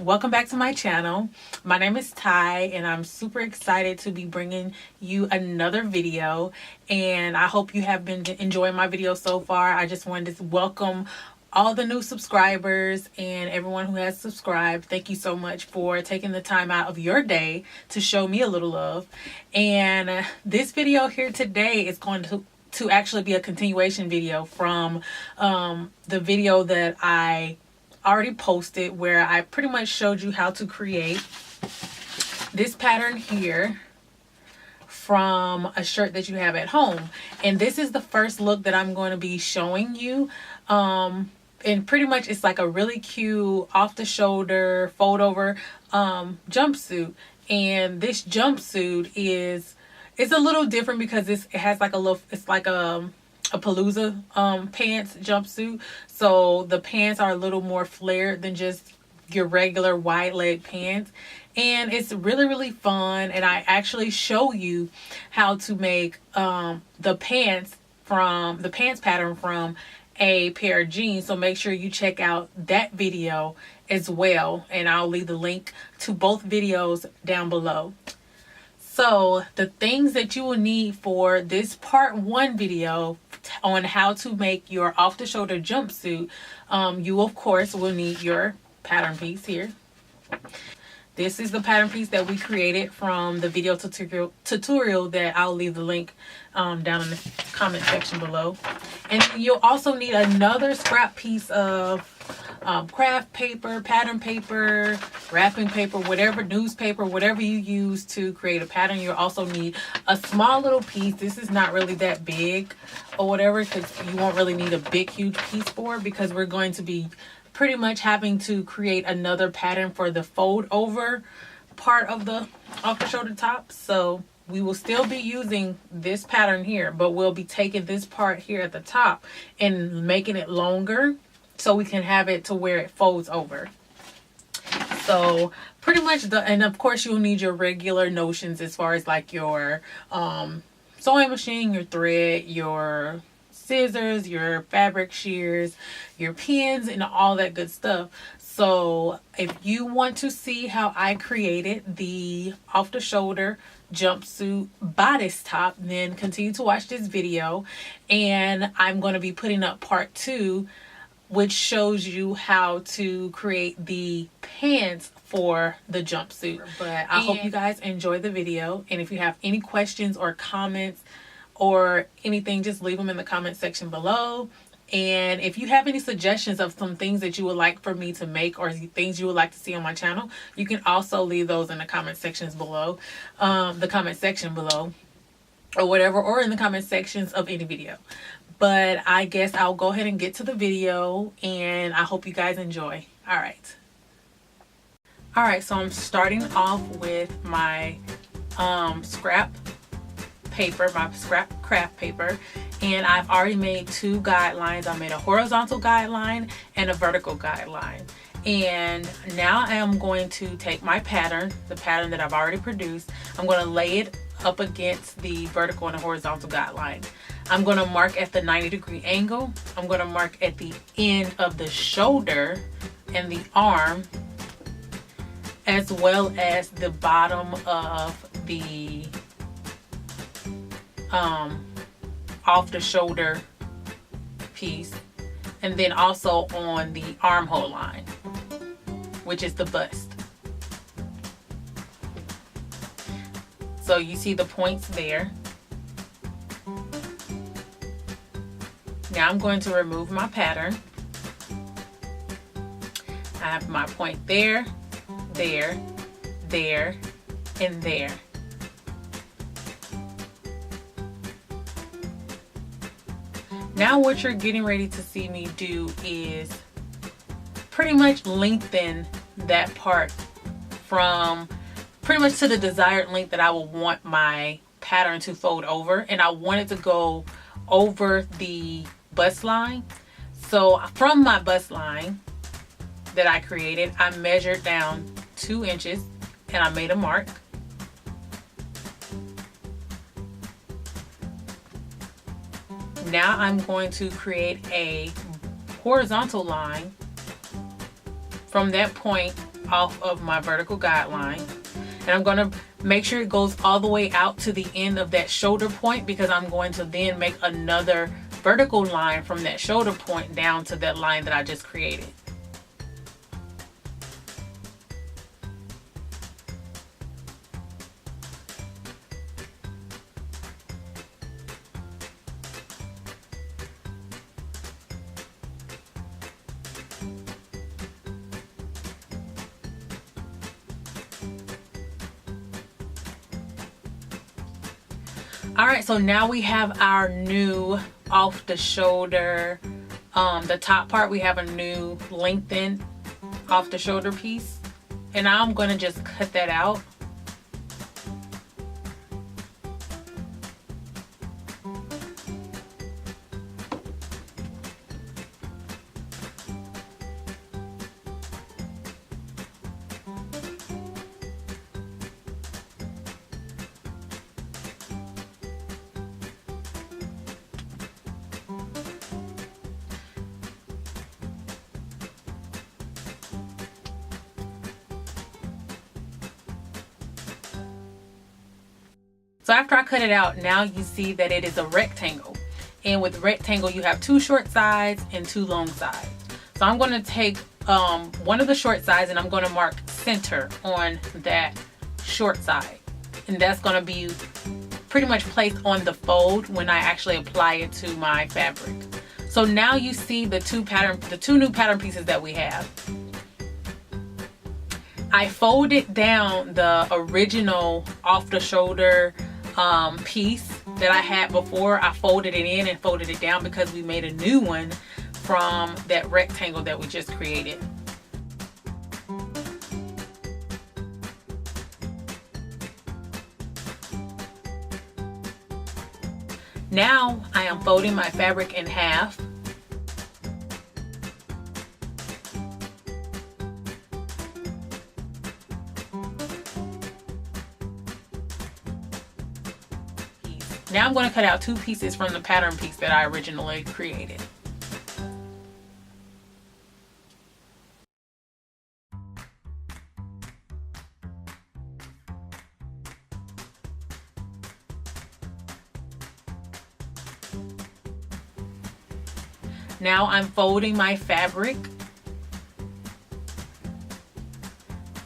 welcome back to my channel. My name is Ty and I'm super excited to be bringing you another video, and I hope you have been enjoying my video so far. I just wanted to welcome all the new subscribers and everyone who has subscribed. Thank you so much for taking the time out of your day to show me a little love. And this video here today is going to actually be a continuation video from the video that I already posted, where I pretty much showed you how to create this pattern here from a shirt that you have at home. And this is the first look that I'm going to be showing you. And pretty much it's like a really cute off the shoulder fold over jumpsuit. And this jumpsuit is a little different because it has like it's like a Palooza pants jumpsuit. So the pants are a little more flared than just your regular wide leg pants, and it's really fun. And I actually show you how to make the pants pattern from a pair of jeans. So make sure you check out that video as well, and I'll leave the link to both videos down below. So the things that you will need for this part 1 video on how to make your off the shoulder jumpsuit, you of course will need your pattern piece here. This is the pattern piece that we created from the video tutorial that I'll leave the link down in the comment section below. And you'll also need another scrap piece of craft paper, pattern paper, wrapping paper, whatever, newspaper, whatever you use to create a pattern. You'll also need a small little piece. This is not really that big or whatever, because you won't really need a big huge piece for it, because we're going to be pretty much having to create another pattern for the fold over part of the off the shoulder top. So we will still be using this pattern here, but we'll be taking this part here at the top and making it longer so we can have it to where it folds over. So pretty much and of course you'll need your regular notions as far as like your sewing machine, your thread, your scissors, your fabric shears, your pins, and all that good stuff. So if you want to see how I created the off the shoulder jumpsuit bodice top, then continue to watch this video, and I'm going to be putting up part 2, which shows you how to create the pants for the jumpsuit. But I hope you guys enjoy the video, and if you have any questions or comments or anything, just leave them in the comment section below. And if you have any suggestions of some things that you would like for me to make, or things you would like to see on my channel, you can also leave those in the comment sections below, or whatever, or in the comment sections of any video. But I guess I'll go ahead and get to the video, and I hope you guys enjoy. All right, so I'm starting off with my scrap paper, my scrap craft paper, and I've already made 2 guidelines. I made a horizontal guideline and a vertical guideline. And now I am going to take my pattern, the pattern that I've already produced, I'm going to lay it up against the vertical and the horizontal guideline. I'm going to mark at the 90-degree angle. I'm going to mark at the end of the shoulder and the arm, as well as the bottom of the off the shoulder piece, and then also on the armhole line, which is the bust. So you see the points there. Now I'm going to remove my pattern. I have my point there, there, there, and there. Now what you're getting ready to see me do is pretty much lengthen that part from pretty much to the desired length that I will want my pattern to fold over. And I want it to go over the bust line. So from my bust line that I created, I measured down 2 inches and I made a mark. Now I'm going to create a horizontal line from that point off of my vertical guideline. And I'm going to make sure it goes all the way out to the end of that shoulder point, because I'm going to then make another vertical line from that shoulder point down to that line that I just created. Alright, so now we have our new off the shoulder, the top part, we have a new lengthened off the shoulder piece. And now I'm going to just cut that out. So after I cut it out, now you see that it is a rectangle. And with rectangle, you have 2 short sides and 2 long sides. So I'm going to take one of the short sides and I'm going to mark center on that short side. And that's going to be pretty much placed on the fold when I actually apply it to my fabric. So now you see the two new pattern pieces that we have. I folded down the original off the shoulder piece that I had before. I folded it in and folded it down because we made a new one from that rectangle that we just created. Now I am folding my fabric in half. Now I'm going to cut out 2 pieces from the pattern piece that I originally created. Now I'm folding my fabric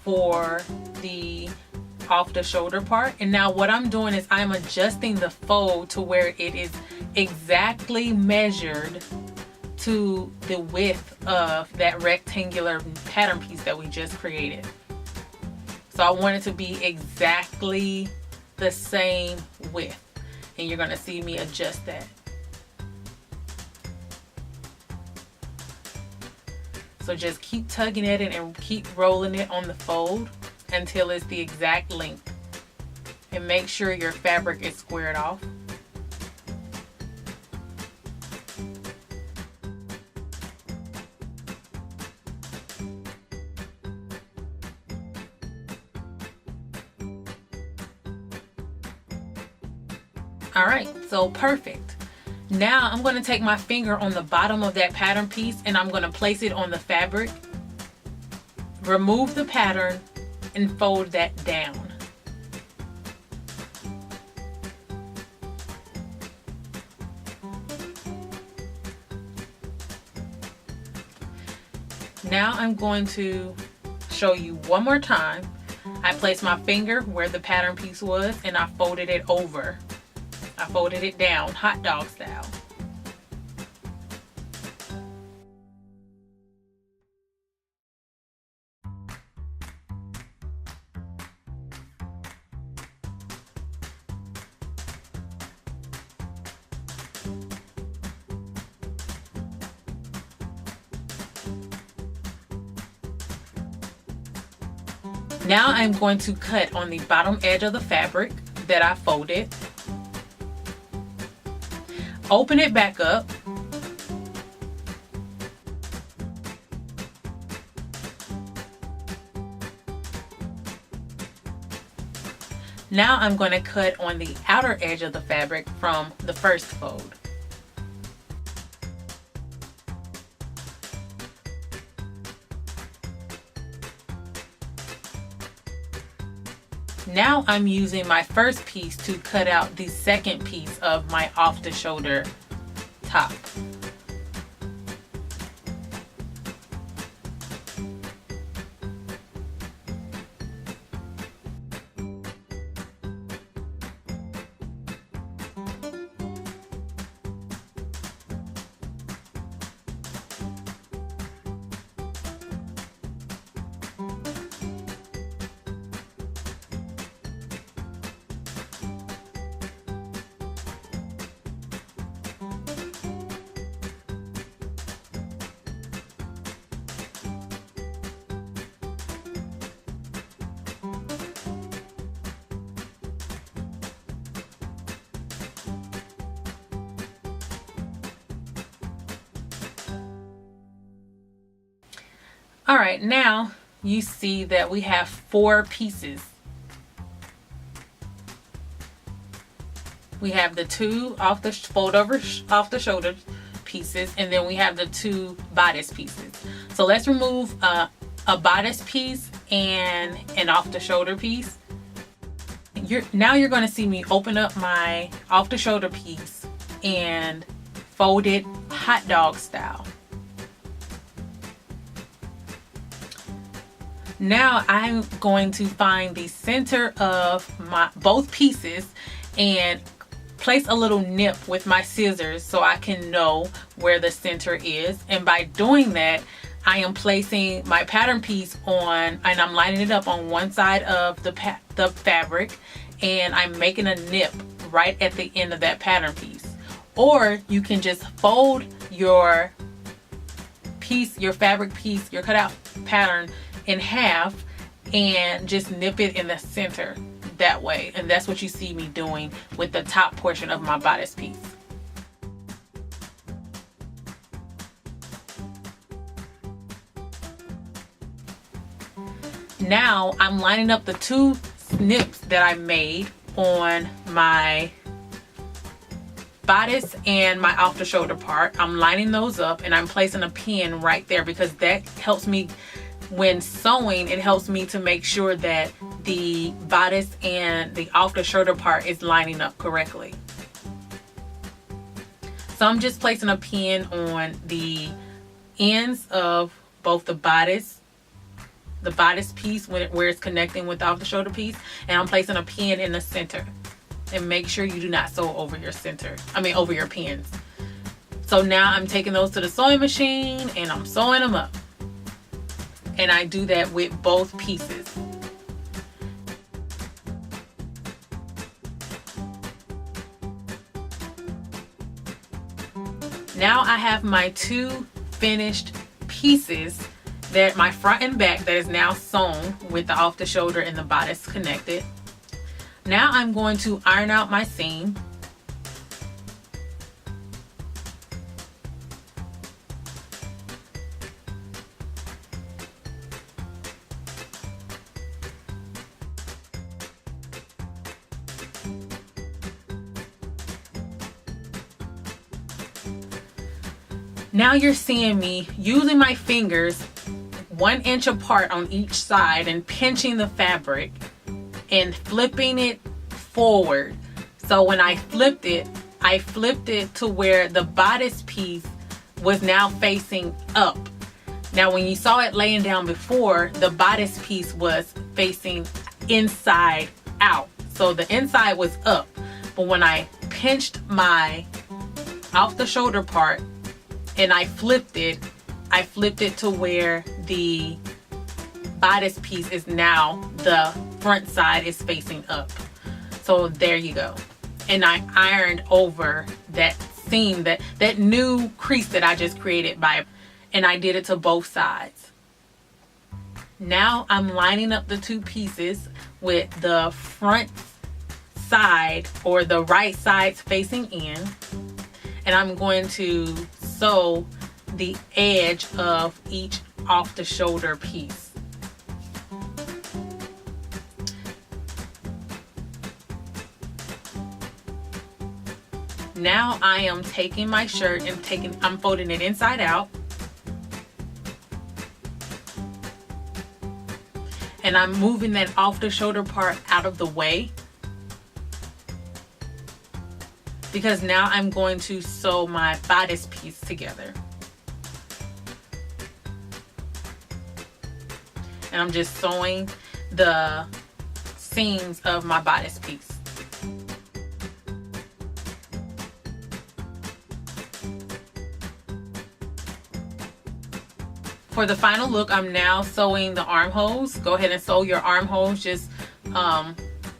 for the off the shoulder part, and now what I'm doing is I'm adjusting the fold to where it is exactly measured to the width of that rectangular pattern piece that we just created. So I want it to be exactly the same width, and you're going to see me adjust that. So just keep tugging at it and keep rolling it on the fold until it's the exact length, and make sure your fabric is squared off. Alright, so perfect. Now I'm going to take my finger on the bottom of that pattern piece and I'm going to place it on the fabric, remove the pattern, and fold that down. Now I'm going to show you one more time. I placed my finger where the pattern piece was and I folded it over. I folded it down, hot dog style. Now I'm going to cut on the bottom edge of the fabric that I folded. Open it back up. Now I'm going to cut on the outer edge of the fabric from the first fold. Now I'm using my first piece to cut out the second piece of my off the shoulder top. All right, now you see that we have 4 pieces. We have the 2 off the fold over off the shoulder pieces, and then we have the 2 bodice pieces. So let's remove a bodice piece and an off the shoulder piece. Now you're going to see me open up my off the shoulder piece and fold it hot dog style. Now I'm going to find the center of both pieces and place a little nip with my scissors so I can know where the center is. And by doing that, I am placing my pattern piece on, and I'm lining it up on one side of the fabric, and I'm making a nip right at the end of that pattern piece. Or you can just fold your piece, your fabric piece, your cutout pattern in half and just nip it in the center that way. And that's what you see me doing with the top portion of my bodice piece. Now I'm lining up the 2 snips that I made on my bodice and my off the shoulder part. I'm lining those up and I'm placing a pin right there because that helps me when sewing. It helps me to make sure that the bodice and the off the shoulder part is lining up correctly. So I'm just placing a pin on the ends of both the bodice piece where it's connecting with the off the shoulder piece, and I'm placing a pin in the center. And make sure you do not sew over your over your pins. So now I'm taking those to the sewing machine and I'm sewing them up. And I do that with both pieces. Now I have my 2 finished pieces, that my front and back, that is now sewn with the off the shoulder and the bodice connected. Now I'm going to iron out my seam. Now you're seeing me using my fingers 1 inch apart on each side and pinching the fabric and flipping it forward. So when I flipped it to where the bodice piece was now facing up. Now when you saw it laying down before, the bodice piece was facing inside out. So the inside was up. But when I pinched my off the shoulder part and I flipped it to where the bodice piece is now, the front side is facing up. So there you go. And I ironed over that seam, that new crease that I just created and I did it to both sides. Now I'm lining up the 2 pieces with the front side, or the right sides, facing in, and I'm going to sew the edge of each off the shoulder piece. Now I am taking my shirt and I'm folding it inside out. and I'm moving that off the shoulder part out of the way, because now I'm going to sew my bodice piece together. And I'm just sewing the seams of my bodice piece. For the final look, I'm now sewing the armholes. Go ahead and sew your armholes. Just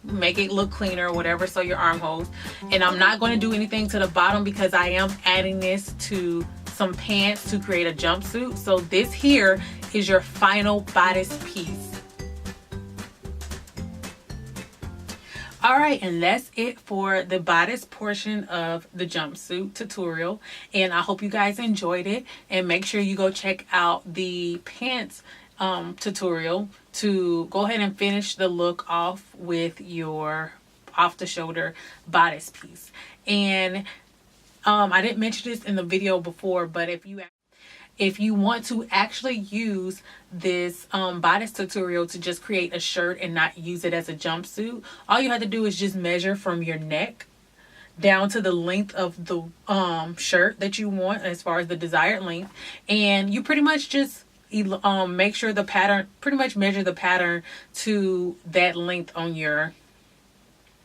make it look cleaner, whatever. Sew your armholes. And I'm not going to do anything to the bottom because I am adding this to some pants to create a jumpsuit. So this here is your final bodice piece. Alright, and that's it for the bodice portion of the jumpsuit tutorial, and I hope you guys enjoyed it, and make sure you go check out the pants tutorial to go ahead and finish the look off with your off the shoulder bodice piece. And I didn't mention this in the video before, but if you want to actually use this bodice tutorial to just create a shirt and not use it as a jumpsuit, all you have to do is just measure from your neck down to the length of the shirt that you want as far as the desired length. And you pretty much just make sure the pattern, pretty much measure the pattern to that length on your,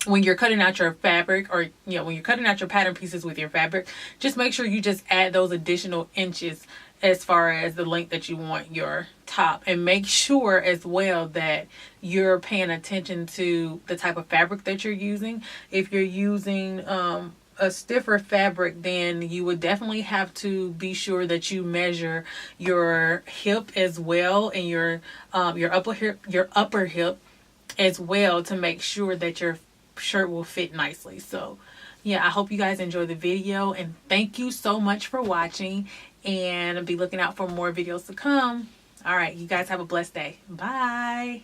when you're cutting out your fabric, or when you're cutting out your pattern pieces with your fabric, just make sure you just add those additional inches as far as the length that you want your top. And make sure as well that you're paying attention to the type of fabric that you're using. If you're using a stiffer fabric, then you would definitely have to be sure that you measure your hip as well, and your upper hip as well, to make sure that your shirt will fit nicely. So yeah, I hope you guys enjoy the video, and thank you so much for watching, and be looking out for more videos to come. All right, you guys have a blessed day. Bye.